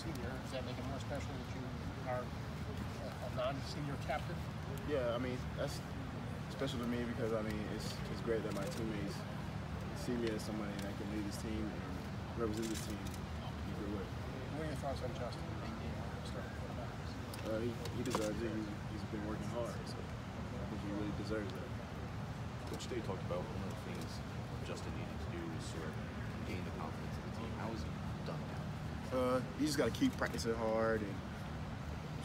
senior. Does that make it more special that you are a non-senior captain? Yeah, I mean, that's special to me because, I mean, it's great that my teammates see me as somebody that can lead this team and represent this team in a good way. What are your thoughts on Justin? He deserves it. He's been working hard, so I think he really deserves that. Coach Day talked about one of the things Justin needed to do is sort of gain the confidence of the team. How has he done that? You just got to keep practicing hard and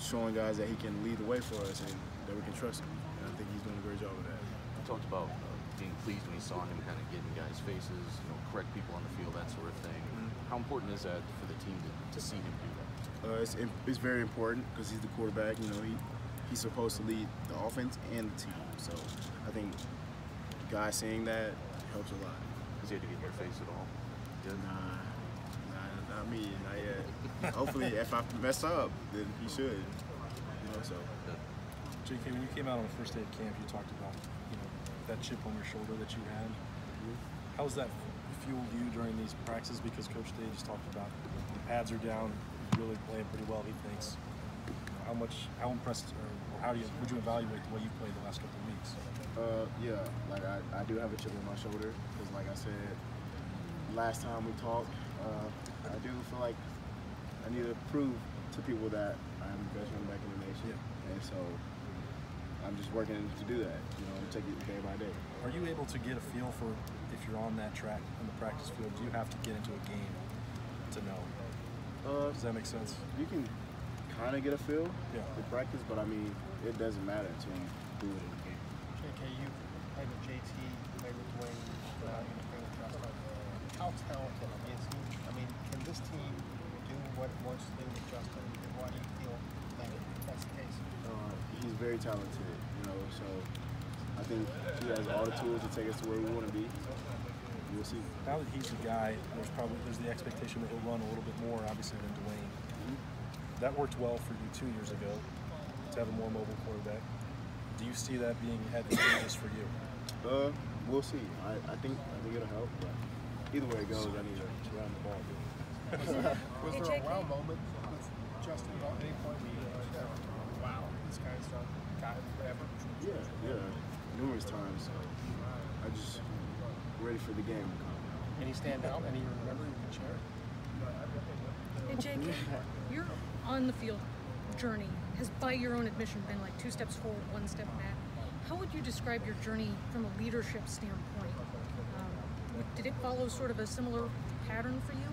showing guys that he can lead the way for us and that we can trust him. And I think he's doing a great job of that. He talked about being pleased when he saw him kind of get in guys' faces, correct people on the field, that sort of thing. How important is that for the team to see him do that? It's very important because he's the quarterback. He's supposed to lead the offense and the team. So I think guys seeing that helps a lot. Does he have to get in your face at all? Nah, not me, not yet. Hopefully, if I mess up, then he should. So. JK, when you came out on the first day of camp, you talked about that chip on your shoulder that you had. How's that fueled you during these practices? Because Coach Day just talked about the pads are down, you're really playing pretty well, he thinks. How impressed or would you evaluate the way you played the last couple of weeks? Yeah, like I do have a chip on my shoulder because, like I said, last time we talked, I do feel like I need to prove to people that I'm the best running back in the nation, and so I'm just working to do that. Take it day by day. Are you able to get a feel for if you're on that track on the practice field? Do you have to get into a game to know? Does that make sense? You can kind of get a feel for practice, but I mean, it doesn't matter until you do it in the game. JK, you played with JT, you played with Dwayne, now you're playing with Justin. How talented is he? I mean, can this team do what it wants to do with Justin? And why do you feel that that's the case? He's very talented, so I think he has all the tools to take us to where we want to be. We'll see. Now that he's the guy, there's the expectation that he'll run a little bit more, obviously, than Dwayne. That worked well for you 2 years ago, to have a more mobile quarterback. Do you see that being advantageous for you? We'll see. I think it'll help, but either way it goes, I need to run the ball. Was there a wow moment with Justin at any point where you said, wow, this guy's got it forever? Yeah, numerous times. So I just ready for the game to come. Any stand out? Any you remember you can share? Hey, JK, your on-the-field journey has, by your own admission, been like 2 steps forward, 1 step back. How would you describe your journey from a leadership standpoint? Did it follow sort of a similar pattern for you?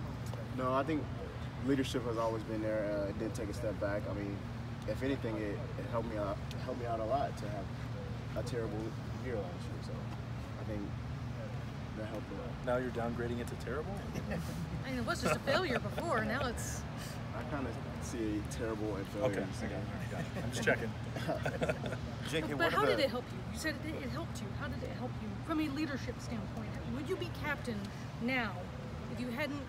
No, I think leadership has always been there. It did take a step back. I mean, if anything, it helped me out a lot to have a terrible year last year. So I think that helped a lot. Now you're downgrading it to terrible? I mean, it was just a failure before. Now it's. I kind of see terrible and failure. Okay, I got it. I'm just checking. JK, but how did it help you? You said it helped you. How did it help you from a leadership standpoint? Would you be captain now if you hadn't,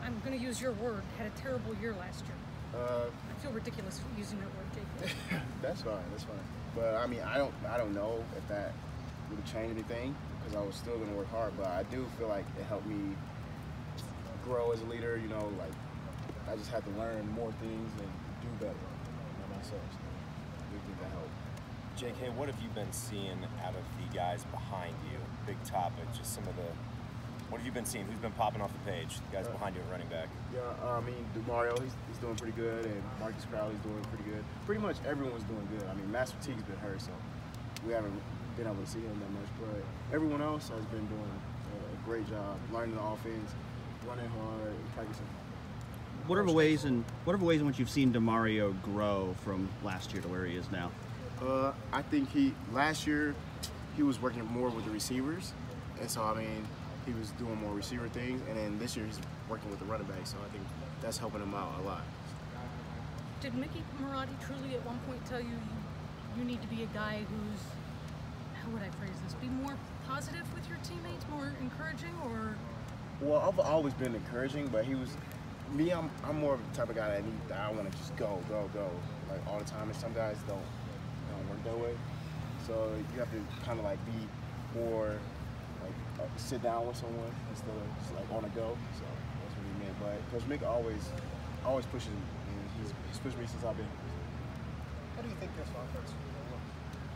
I'm going to use your word, had a terrible year last year? I feel ridiculous using that word, JK. That's fine. But I mean, I don't know if that would change anything because I was still going to work hard. But I do feel like it helped me grow as a leader. Like I just had to learn more things and do better myself. So I do think that helped. JK, what have you been seeing out of the guys behind you? Big topic, just some of the. What have you been seeing? Who's been popping off the page? The guys behind you at running back. Yeah, I mean, Mario, he's doing pretty good, and Marcus Crowley's doing pretty good. Pretty much everyone's doing good. I mean, Master Teague's been hurt, so we haven't been able to see him that much. But everyone else has been doing a great job, learning the offense, running hard, and practicing. What are the ways in which you've seen DeMario grow from last year to where he is now? I think last year he was working more with the receivers, and so I mean he was doing more receiver things, and then this year he's working with the running back, so I think that's helping him out a lot. Did Mickey Marotti truly at one point tell you you need to be a guy who's, how would I phrase this, be more positive with your teammates, more encouraging, or? Well, I've always been encouraging, but he was. Me, I'm more of the type of guy that I want to just go, like all the time. And some guys don't work that way. So you have to kind of like be more like sit down with someone instead of just like on the go. So that's what he meant. But Coach Mick always always pushing, and he's pushed me since I've been here. How do you think this offense will look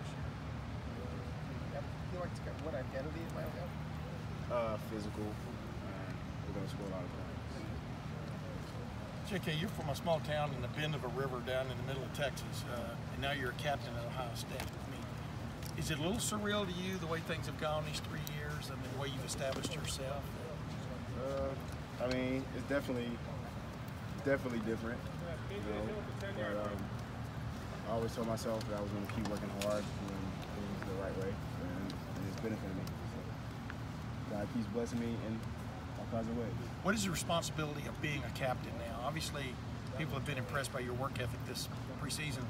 this year? Do you like what identity it might have? Physical, and we're going to score a lot of points. JK, you're from a small town in the bend of a river down in the middle of Texas, and now you're a captain at Ohio State. I mean, is it a little surreal to you the way things have gone these 3 years and the way you've established yourself? I mean, it's definitely different, you know. But I always told myself that I was going to keep working hard and doing things the right way, and it's benefited me. So God keeps blessing me in all kinds of ways. What is the responsibility of being a captain now? Obviously, people have been impressed by your work ethic this preseason,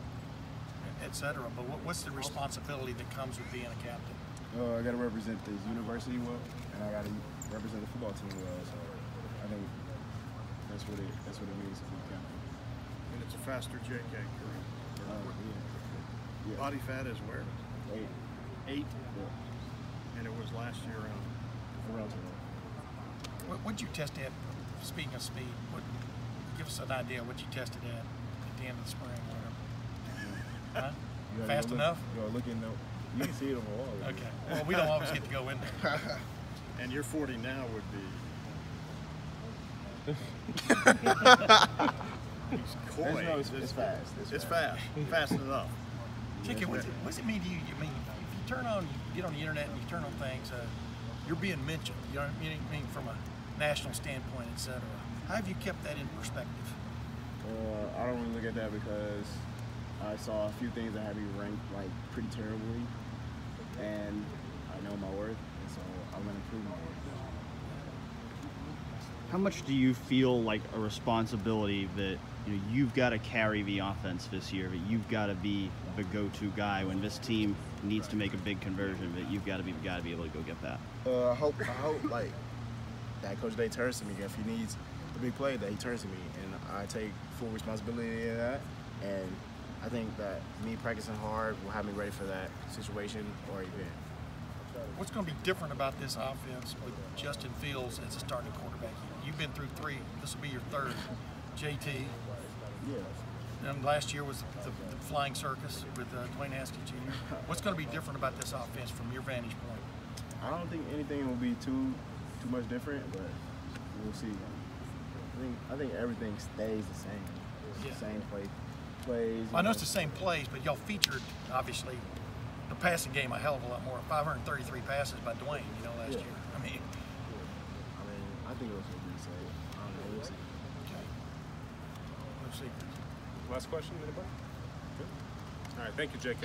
etc. But what's the responsibility that comes with being a captain? I got to represent this university well, and I got to represent the football team well. So I think that's what it means to be a captain. And it's a faster JK career. Yeah. Body fat is where? 8. 8? Yeah. And it was last year around. Around 12. What'd you test at? Speaking of speed, give us an idea of what you tested at the end of the spring. Huh? Fast enough? You're looking though. You can see it on the wall. Okay. Well, we don't always get to go in there. And your 40 now would be. He's coy. No, it's fast. It's fast. Fast enough. JK, what does it mean to you? I mean, if you turn on, you get on the internet and you turn on things, you're being mentioned. You know what I mean? From a national standpoint, etc. How have you kept that in perspective? I don't really look at that because I saw a few things that had me ranked like pretty terribly, and I know my worth, and so I'm gonna improve my worth. How much do you feel like a responsibility that you've got to carry the offense this year, that you've got to be the go-to guy when this team needs to make a big conversion, that you've got to be the guy to be able to go get that? I hope like that Coach Day turns to me if he needs the big play, that he turns to me, and I take full responsibility in that. And I think that me practicing hard will have me ready for that situation or event. What's going to be different about this offense with Justin Fields as a starting quarterback? You've been through 3. This will be your 3rd. JT. Yeah. And last year was the flying circus with Dwayne Haskins Jr. What's going to be different about this offense from your vantage point? I don't think anything will be too much different, but we'll see. I think everything stays the same. It's the same plays. Well, I know it's the same plays, but y'all featured obviously the passing game a hell of a lot more. 533 passes by Dwayne, last year. I mean, I think it was what we say. I don't know. We'll see. Okay. No secrets. Last question, anybody? Good. All right, thank you, JK.